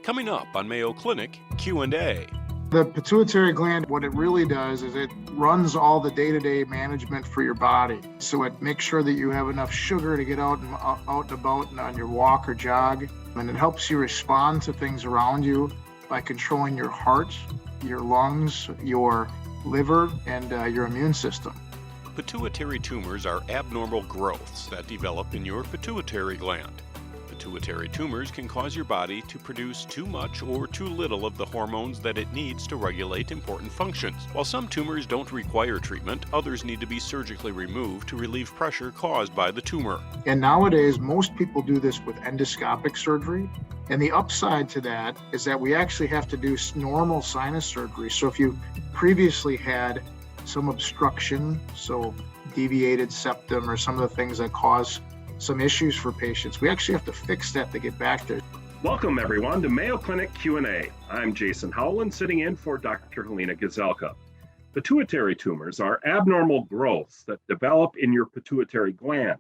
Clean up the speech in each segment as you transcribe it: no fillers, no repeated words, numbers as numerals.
Coming up on Mayo Clinic Q&A. The pituitary gland, what it really does is it runs all the day-to-day management for your body. So it makes sure that you have enough sugar to get out and about and on your walk or jog. And it helps you respond to things around you by controlling your heart, your lungs, your liver, and your immune system. Pituitary tumors are abnormal growths that develop in your pituitary gland. Pituitary tumors can cause your body to produce too much or too little of the hormones that it needs to regulate important functions. While some tumors don't require treatment, others need to be surgically removed to relieve pressure caused by the tumor. And nowadays, most people do this with endoscopic surgery. And the upside to that is that we actually have to do normal sinus surgery. So if you previously had some obstruction, so deviated septum or some of the things that cause some issues for patients, we actually have to fix that to get back there. Welcome everyone to Mayo Clinic Q&A. I'm Jason Howland, sitting in for Dr. Helena Gazelka. Pituitary tumors are abnormal growths that develop in your pituitary gland.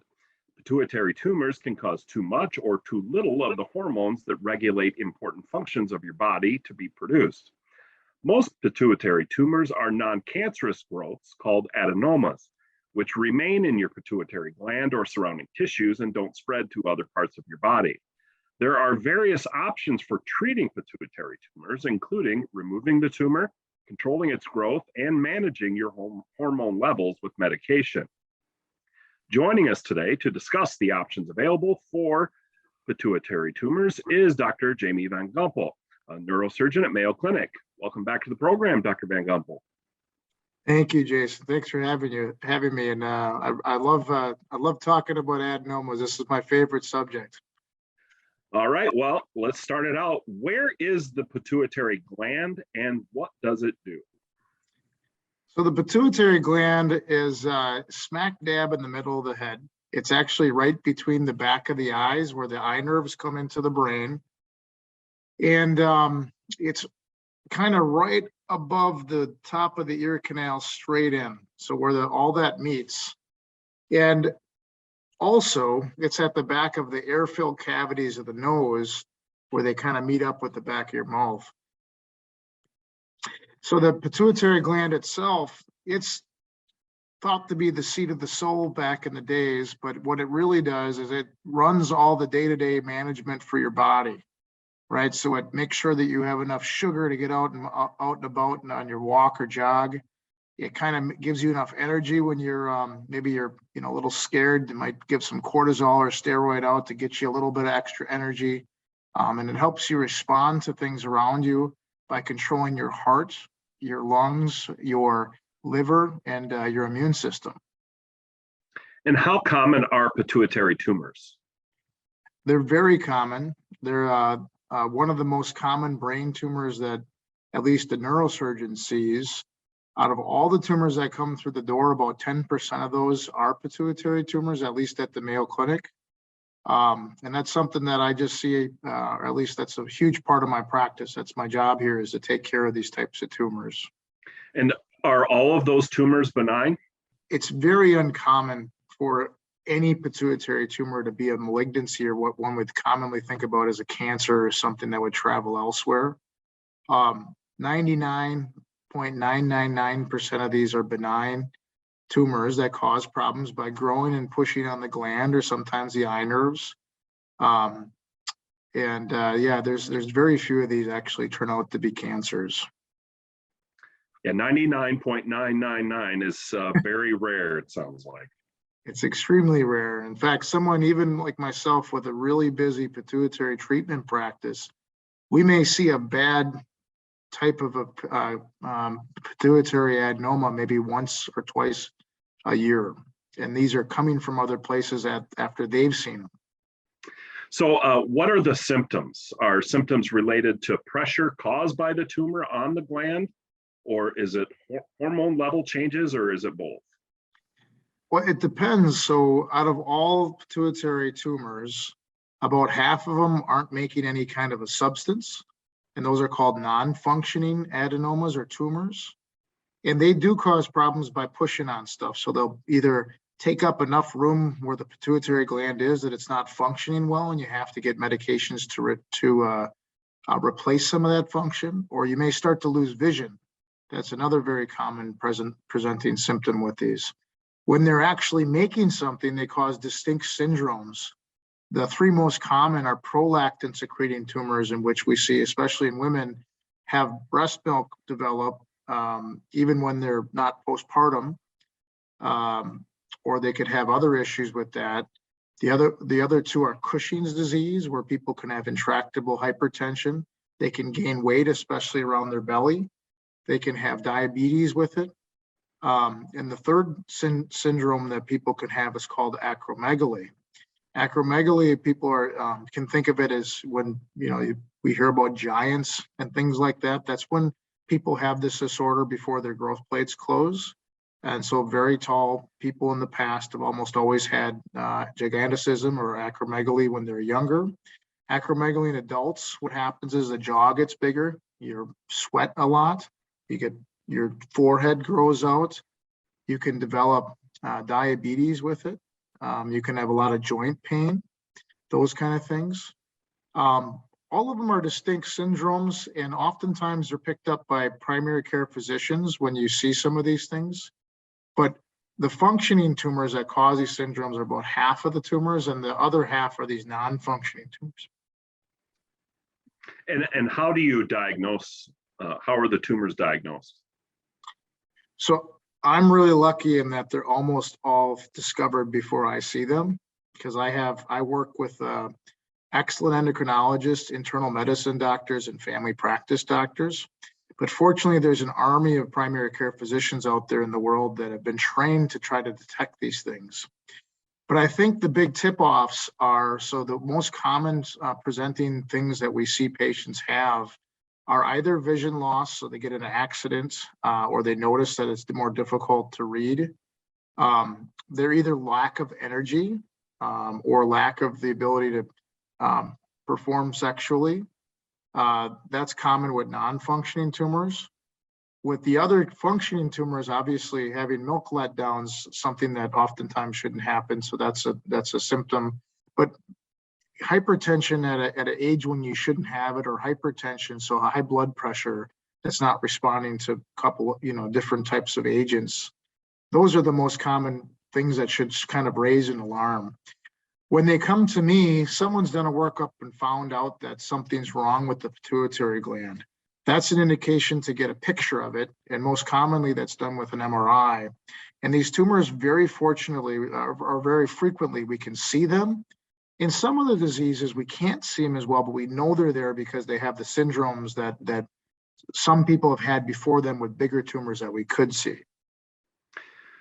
Pituitary tumors can cause too much or too little of the hormones that regulate important functions of your body to be produced. Most pituitary tumors are noncancerous growths called adenomas, which remain in your pituitary gland or surrounding tissues and don't spread to other parts of your body. There are various options for treating pituitary tumors, including removing the tumor, controlling its growth, and managing your hormone levels with medication. Joining us today to discuss the options available for pituitary tumors is Dr. Jamie Van Gompel, a neurosurgeon at Mayo Clinic. Welcome back to the program, Dr. Van Gompel. Thank you, Jason. Thanks for having me. And I love talking about adenomas. This is my favorite subject. All right, well, let's start it out. Where is the pituitary gland and what does it do? So the pituitary gland is smack dab in the middle of the head. It's actually right between the back of the eyes where the eye nerves come into the brain. And it's kind of right above the top of the ear canal straight in. So where all that meets. And also it's at the back of the air-filled cavities of the nose where they kind of meet up with the back of your mouth. So the pituitary gland itself, it's thought to be the seat of the soul back in the days, but what it really does is it runs all the day-to-day management for your body. Right, so it makes sure that you have enough sugar to get out and about and on your walk or jog. It kind of gives you enough energy when you're maybe you're a little scared. It might give some cortisol or steroid out to get you a little bit of extra energy, and it helps you respond to things around you by controlling your heart, your lungs, your liver, and your immune system. And how common are pituitary tumors? They're very common. They're one of the most common brain tumors that at least the neurosurgeon sees. Out of all the tumors that come through the door, about 10% of those are pituitary tumors, at least at the Mayo Clinic. And that's something that I just see, or at least that's a huge part of my practice. That's my job here, is to take care of these types of tumors. And are all of those tumors benign? It's very uncommon for any pituitary tumor to be a malignancy, or what one would commonly think about as a cancer or something that would travel elsewhere. 99.999% of these are benign tumors that cause problems by growing and pushing on the gland or sometimes the eye nerves. There's very few of these actually turn out to be cancers. Yeah, 99.999 is very rare, it sounds like. It's extremely rare. In fact, someone even like myself with a really busy pituitary treatment practice, we may see a bad type of a pituitary adenoma maybe once or twice a year. And these are coming from other places after they've seen them. So what are the symptoms? Are symptoms related to pressure caused by the tumor on the gland? Or is it hormone level changes, or is it both? Well, it depends. So out of all pituitary tumors, about half of them aren't making any kind of a substance. And those are called non-functioning adenomas or tumors. And they do cause problems by pushing on stuff. So they'll either take up enough room where the pituitary gland is that it's not functioning well, and you have to get medications to replace some of that function, or you may start to lose vision. That's another very common presenting symptom with these. When they're actually making something, they cause distinct syndromes. The three most common are prolactin-secreting tumors, in which we see, especially in women, have breast milk develop even when they're not postpartum, or they could have other issues with that. The other two are Cushing's disease, where people can have intractable hypertension. They can gain weight, especially around their belly. They can have diabetes with it. And the third syndrome that people can have is called acromegaly. Acromegaly, people can think of it as when we hear about giants and things like that. That's when people have this disorder before their growth plates close. And so very tall people in the past have almost always had giganticism or acromegaly when they're younger. Acromegaly in adults, what happens is the jaw gets bigger, you sweat a lot, your forehead grows out, you can develop diabetes with it, you can have a lot of joint pain, those kind of things. All of them are distinct syndromes, and oftentimes they're picked up by primary care physicians when you see some of these things. But the functioning tumors that cause these syndromes are about half of the tumors, and the other half are these non-functioning tumors. And how do you diagnose, how are the tumors diagnosed? So I'm really lucky in that they're almost all discovered before I see them, because I work with excellent endocrinologists, internal medicine doctors, and family practice doctors. But fortunately, there's an army of primary care physicians out there in the world that have been trained to try to detect these things. But I think the big tip-offs are, so the most common presenting things that we see patients have are either vision loss, so they get in an accident, or they notice that it's more difficult to read. They're either lack of energy or lack of the ability to perform sexually. That's common with non-functioning tumors. With the other functioning tumors, obviously having milk letdowns, something that oftentimes shouldn't happen. So that's a symptom. But hypertension at an age when you shouldn't have it, or hypertension, so high blood pressure that's not responding to a couple, different types of agents. Those are the most common things that should kind of raise an alarm. When they come to me, someone's done a workup and found out that something's wrong with the pituitary gland. That's an indication to get a picture of it, and most commonly that's done with an MRI. And these tumors, very fortunately, or very frequently, we can see them. In some of the diseases, we can't see them as well, but we know they're there because they have the syndromes that some people have had before them with bigger tumors that we could see.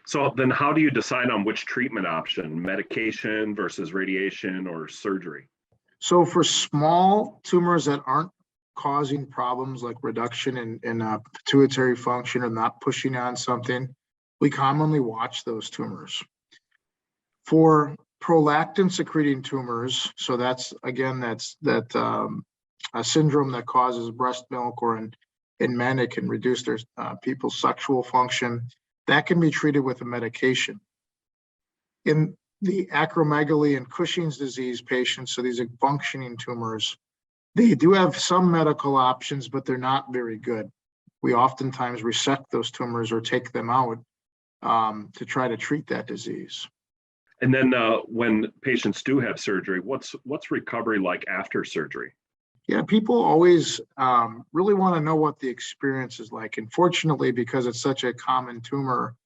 So then how do you decide on which treatment option, medication versus radiation or surgery? So for small tumors that aren't causing problems like reduction in pituitary function or not pushing on something, we commonly watch those tumors. For prolactin-secreting tumors, so that's a syndrome that causes breast milk, or in men it can reduce their people's sexual function. That can be treated with a medication. In the acromegaly and Cushing's disease patients, so these are functioning tumors, they do have some medical options, but they're not very good. We oftentimes resect those tumors or take them out to try to treat that disease. And then when patients do have surgery, what's recovery like after surgery? Yeah, people always really want to know what the experience is like. And fortunately, because it's such a common tumor,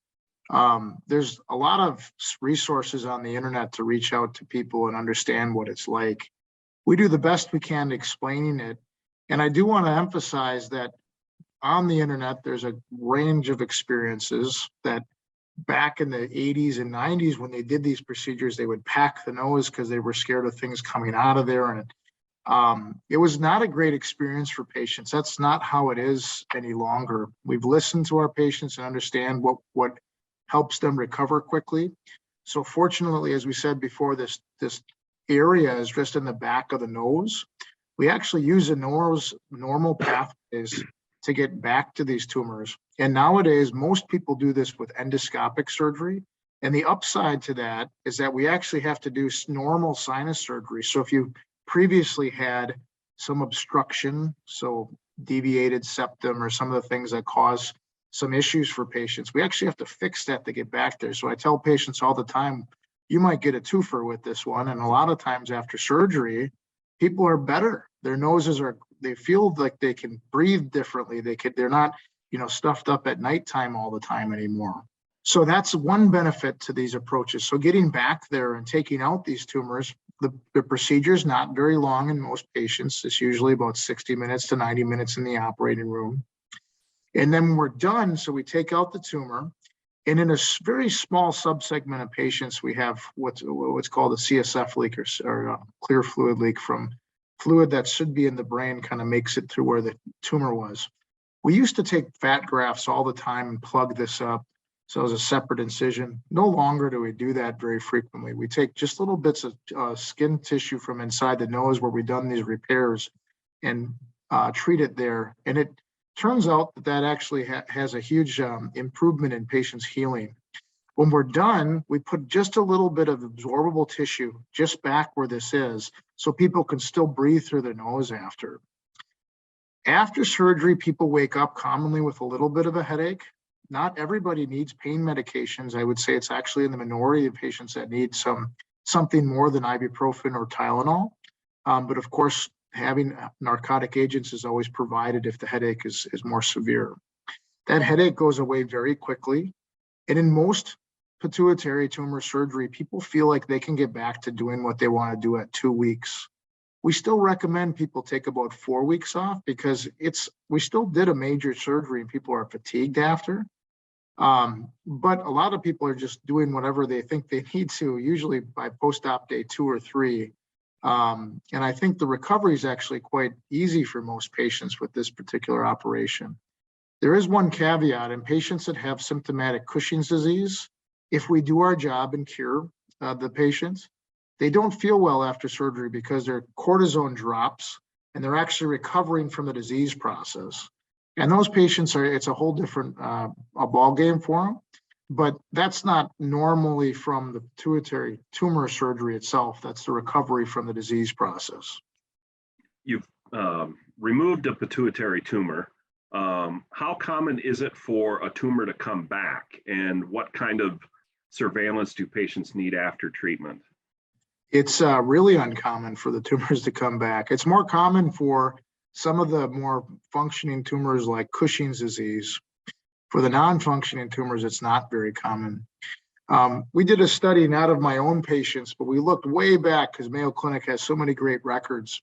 there's a lot of resources on the internet to reach out to people and understand what it's like. We do the best we can explaining it. And I do want to emphasize that on the internet, there's a range of experiences that back in the 80s and 90s, when they did these procedures, they would pack the nose because they were scared of things coming out of there. And it was not a great experience for patients. That's not how it is any longer. We've listened to our patients and understand what helps them recover quickly. So fortunately, as we said before, this area is just in the back of the nose. We actually use the normal pathways to get back to these tumors. And nowadays, most people do this with endoscopic surgery. And the upside to that is that we actually have to do normal sinus surgery. So if you previously had some obstruction, so deviated septum or some of the things that cause some issues for patients. We actually have to fix that to get back there. So I tell patients all the time, you might get a twofer with this one. And a lot of times after surgery, people are better. Their noses they feel like they can breathe differently. They're not, stuffed up at nighttime all the time anymore. So that's one benefit to these approaches. So getting back there and taking out these tumors, the procedure is not very long in most patients. It's usually about 60 minutes to 90 minutes in the operating room. And then when we're done, so we take out the tumor, and in a very small subsegment of patients, we have what's called a CSF leak or clear fluid leak from fluid that should be in the brain, kind of makes it through where the tumor was. We used to take fat grafts all the time and plug this up. So as a separate incision. No longer do we do that very frequently. We take just little bits of skin tissue from inside the nose where we've done these repairs and treat it there. And it turns out that actually has a huge improvement in patients' healing. When we're done, we put just a little bit of absorbable tissue just back where this is so people can still breathe through their nose after. After surgery, people wake up commonly with a little bit of a headache. Not everybody needs pain medications. I would say it's actually in the minority of patients that need something more than ibuprofen or Tylenol. But of course, having narcotic agents is always provided if the headache is more severe. That headache goes away very quickly. And in most pituitary tumor surgery, people feel like they can get back to doing what they want to do at 2 weeks. We still recommend people take about 4 weeks off because we still did a major surgery and people are fatigued after. But a lot of people are just doing whatever they think they need to, usually by post-op day 2 or 3. And I think the recovery is actually quite easy for most patients with this particular operation. There is one caveat in patients that have symptomatic Cushing's disease. If we do our job and cure the patients, they don't feel well after surgery because their cortisone drops and they're actually recovering from the disease process. And those patients it's a whole different a ball game for them, but that's not normally from the pituitary tumor surgery itself. That's the recovery from the disease process. You've removed a pituitary tumor. How common is it for a tumor to come back, and what kind of surveillance do patients need after treatment? It's really uncommon for the tumors to come back. It's more common for some of the more functioning tumors like Cushing's disease. For the non-functioning tumors, it's not very common. We did a study, not of my own patients, but we looked way back because Mayo Clinic has so many great records.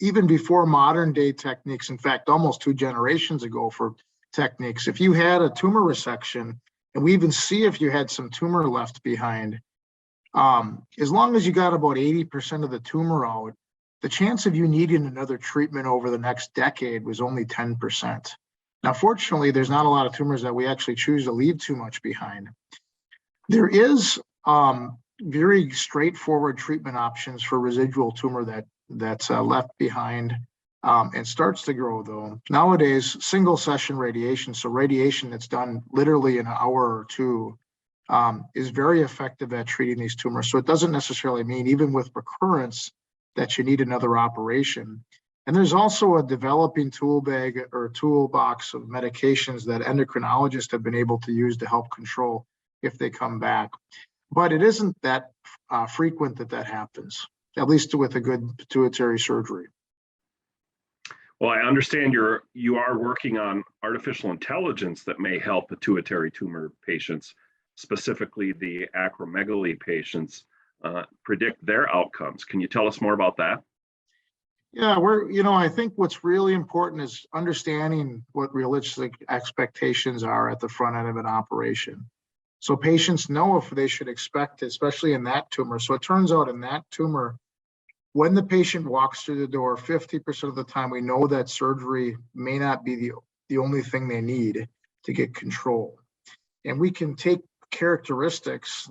Even before modern day techniques, in fact, almost 2 generations ago for techniques, if you had a tumor resection, and we even see if you had some tumor left behind, as long as you got about 80% of the tumor out, the chance of you needing another treatment over the next decade was only 10%. Now, fortunately, there's not a lot of tumors that we actually choose to leave too much behind. There is very straightforward treatment options for residual tumor that's left behind and starts to grow, though. Nowadays, single session radiation, so radiation that's done literally in an hour or 2, is very effective at treating these tumors. So it doesn't necessarily mean, even with recurrence, that you need another operation. And there's also a developing tool bag or toolbox of medications that endocrinologists have been able to use to help control if they come back. But it isn't that frequent that happens, at least with a good pituitary surgery. Well, I understand you are working on artificial intelligence that may help pituitary tumor patients, specifically the acromegaly patients, predict their outcomes. Can you tell us more about that? Yeah, I think what's really important is understanding what realistic expectations are at the front end of an operation. So patients know if they should expect, especially in that tumor. So it turns out in that tumor, when the patient walks through the door, 50% of the time we know that surgery may not be the only thing they need to get control. And we can take characteristics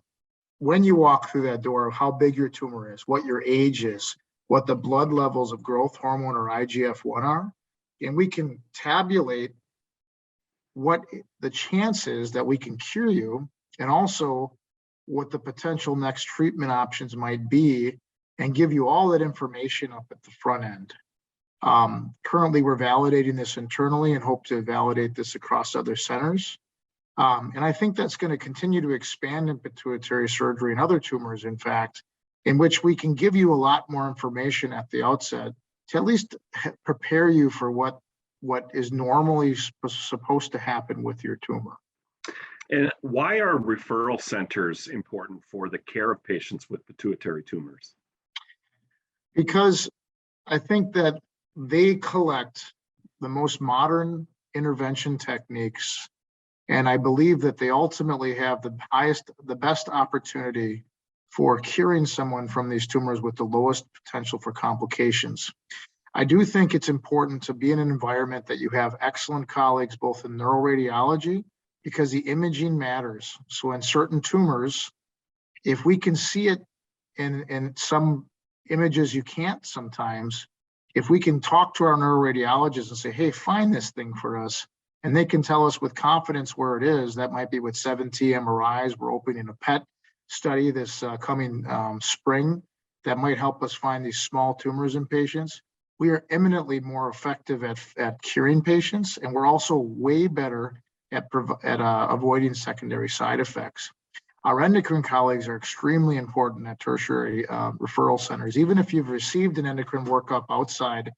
when you walk through that door of how big your tumor is, what your age is, what the blood levels of growth hormone or IGF-1 are, and we can tabulate what the chance is that we can cure you, and also what the potential next treatment options might be and give you all that information up at the front end. Currently, we're validating this internally and hope to validate this across other centers. And I think that's going to continue to expand in pituitary surgery and other tumors, in fact, in which we can give you a lot more information at the outset to at least prepare you for what is normally supposed to happen with your tumor. And why are referral centers important for the care of patients with pituitary tumors? Because I think that they collect the most modern intervention techniques, and I believe that they ultimately have the best opportunity for curing someone from these tumors with the lowest potential for complications. I do think it's important to be in an environment that you have excellent colleagues, both in neuroradiology, because the imaging matters. So in certain tumors, if we can see it in some images you can't sometimes, if we can talk to our neuroradiologists and say, hey, find this thing for us, and they can tell us with confidence where it is, that might be with 7T MRIs. We're opening a PET study this coming spring that might help us find these small tumors in patients. We are eminently more effective at curing patients, and we're also way better at avoiding secondary side effects. Our endocrine colleagues are extremely important at tertiary referral centers. Even if you've received an endocrine workup outside,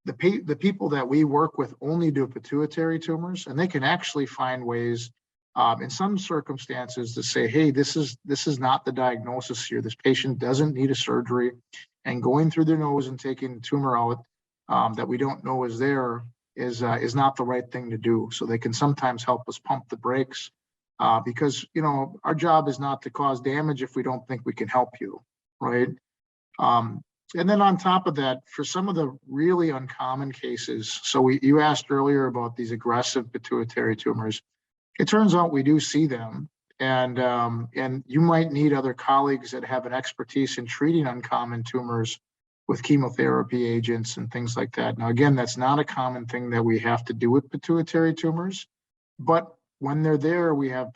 the people that we work with only do pituitary tumors, and they can actually find ways in some circumstances to say, hey, this is not the diagnosis here. This patient doesn't need a surgery, and going through their nose and taking the tumor out that we don't know is there is not the right thing to do. So they can sometimes help us pump the brakes because, you know, our job is not to cause damage if we don't think we can help you, right? And then on top of that, for some of the really uncommon cases, so you asked earlier about these aggressive pituitary tumors. It turns out we do see them, and you might need other colleagues that have an expertise in treating uncommon tumors with chemotherapy agents and things like that. Now, again, that's not a common thing that we have to do with pituitary tumors, but when they're there, we have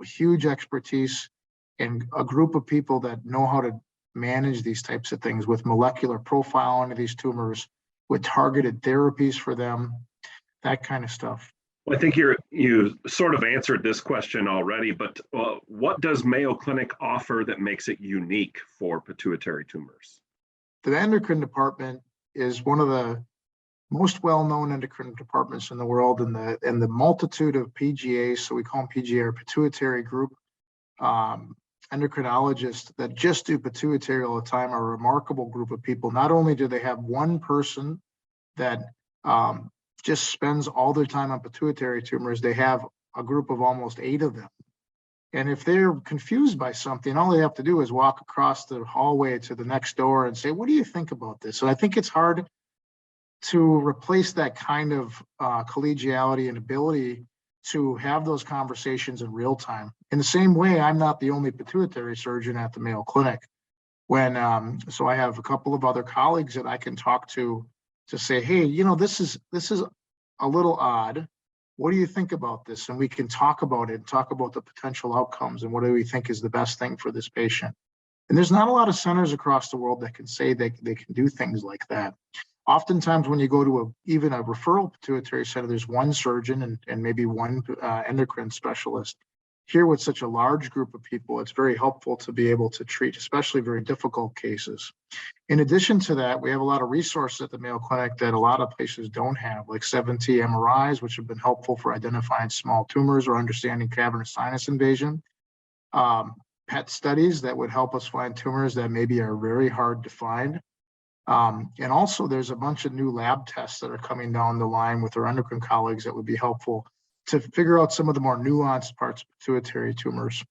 huge expertise and a group of people that know how to manage these types of things with molecular profile into these tumors, with targeted therapies for them, that kind of stuff. Well, I think you sort of answered this question already, but what does Mayo Clinic offer that makes it unique for pituitary tumors? The endocrine department is one of the most well-known endocrine departments in the world, and the multitude of PGAs, so we call them PGA, or pituitary group endocrinologists that just do pituitary all the time are a remarkable group of people. Not only do they have one person that just spends all their time on pituitary tumors, they have a group of almost 8 of them. And if they're confused by something, all they have to do is walk across the hallway to the next door and say, what do you think about this? So I think it's hard to replace that kind of collegiality and ability to have those conversations in real time. In the same way, I'm not the only pituitary surgeon at the Mayo Clinic. So I have a couple of other colleagues that I can talk to say, hey, you know, this is a little odd. What do you think about this? And we can talk about it, talk about the potential outcomes and what do we think is the best thing for this patient. And there's not a lot of centers across the world that can say they can do things like that. Oftentimes when you go to even a referral pituitary center, there's one surgeon and maybe one endocrine specialist. Here with such a large group of people, it's very helpful to be able to treat, especially very difficult cases. In addition to that, we have a lot of resources at the Mayo Clinic that a lot of places don't have, like 7T MRIs, which have been helpful for identifying small tumors or understanding cavernous sinus invasion. PET studies that would help us find tumors that maybe are very hard to find. And also there's a bunch of new lab tests that are coming down the line with our endocrine colleagues that would be helpful to figure out some of the more nuanced parts of pituitary tumors.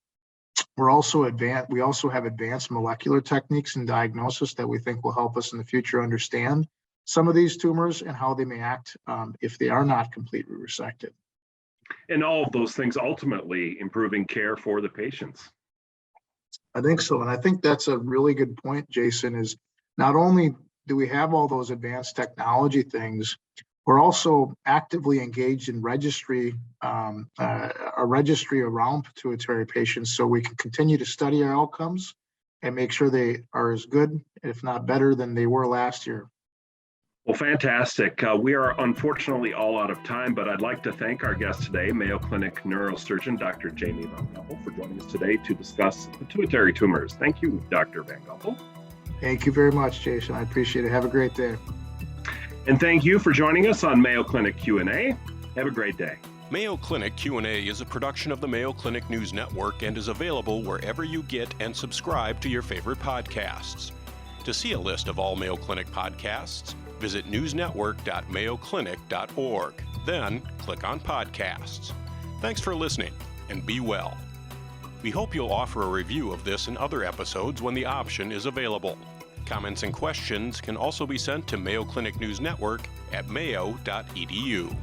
We also have advanced molecular techniques and diagnosis that we think will help us in the future understand some of these tumors and how they may act if they are not completely resected. And all of those things ultimately improving care for the patients. I think so. And I think that's a really good point, Jason, is not only do we have all those advanced technology things, we're also actively engaged in a registry around pituitary patients so we can continue to study our outcomes, and make sure they are as good, if not better, than they were last year. Well, fantastic. We are unfortunately all out of time, but I'd like to thank our guest today, Mayo Clinic neurosurgeon, Dr. Jamie Van Gompel, for joining us today to discuss pituitary tumors. Thank you, Dr. Van Gompel. Thank you very much, Jason. I appreciate it. Have a great day. And thank you for joining us on Mayo Clinic Q&A. Have a great day. Mayo Clinic Q&A is a production of the Mayo Clinic News Network and is available wherever you get and subscribe to your favorite podcasts. To see a list of all Mayo Clinic podcasts, visit newsnetwork.mayoclinic.org. Then click on Podcasts. Thanks for listening, and be well. We hope you'll offer a review of this and other episodes when the option is available. Comments and questions can also be sent to Mayo Clinic News Network at mayo.edu.